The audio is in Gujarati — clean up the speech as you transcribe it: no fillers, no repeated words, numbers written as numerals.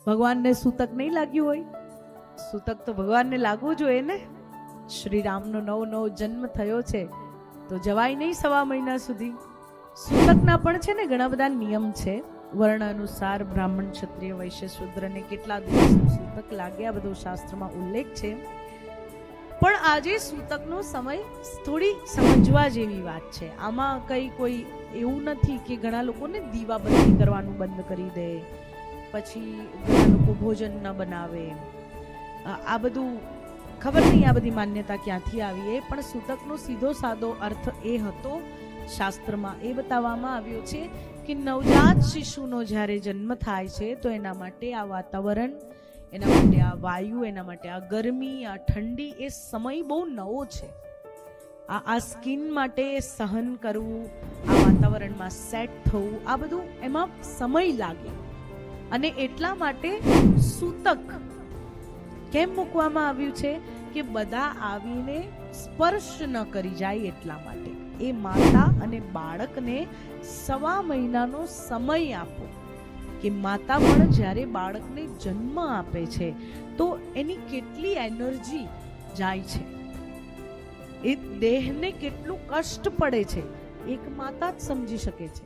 ભગવાનને સૂતક નહીં લાગ્યું હોય? સૂતક તો ભગવાનને લાગવું જોઈએ ને. શ્રી રામનો નવો જન્મ થયો છે તો જવાય નહીં 1.5 મહિના સુધી. સૂતકના પણ છે ને ઘણા બધા નિયમ છે. વર્ણ અનુસાર બ્રાહ્મણ, ક્ષત્રિય, વૈશ્ય, શૂદ્રને કેટલા દિવસ સૂતક લાગ્યા બધો શાસ્ત્રમાં ઉલ્લેખ છે. પણ આજે સૂતકનો સમય થોડી સમજવા જેવી વાત છે. આમાં કોઈ એવું નથી કે ઘણા લોકોને દીવાબત્તી કરવાનું બંધ કરી દે, પછી ઘણા લોકો ભોજન ન બનાવે. આ બધું ખબર નહીં આ બધી માન્યતા ક્યાંથી આવી. પણ સૂતકનો સીધો સાદો અર્થ એ હતો, શાસ્ત્રમાં એ બતાવવામાં આવ્યો છે કે નવજાત શિશુનો જ્યારે જન્મ થાય છે તો એના માટે આ વાતાવરણ, એના માટે આ વાયુ, એના માટે આ ગરમી, આ ઠંડી, એ સમય બહુ નવો છે. આ સ્કિન માટે સહન કરવું, આ વાતાવરણમાં સેટ થવું, આ બધું એમાં સમય લાગે. અને એટલા માટે સૂતક કેમ મૂકવામાં આવ્યું છે કે બધા આવીને સ્પર્શ ન કરી જાય. એટલા માટે એ માતા અને બાળકને 1.5 મહિનાનો સમય આપો કે માતા પણ જ્યારે બાળકને જન્મ આપે છે તો એની કેટલી એનર્જી જાય છે, એ દેહને કેટલું કષ્ટ પડે છે, એક માતા જ સમજી શકે છે.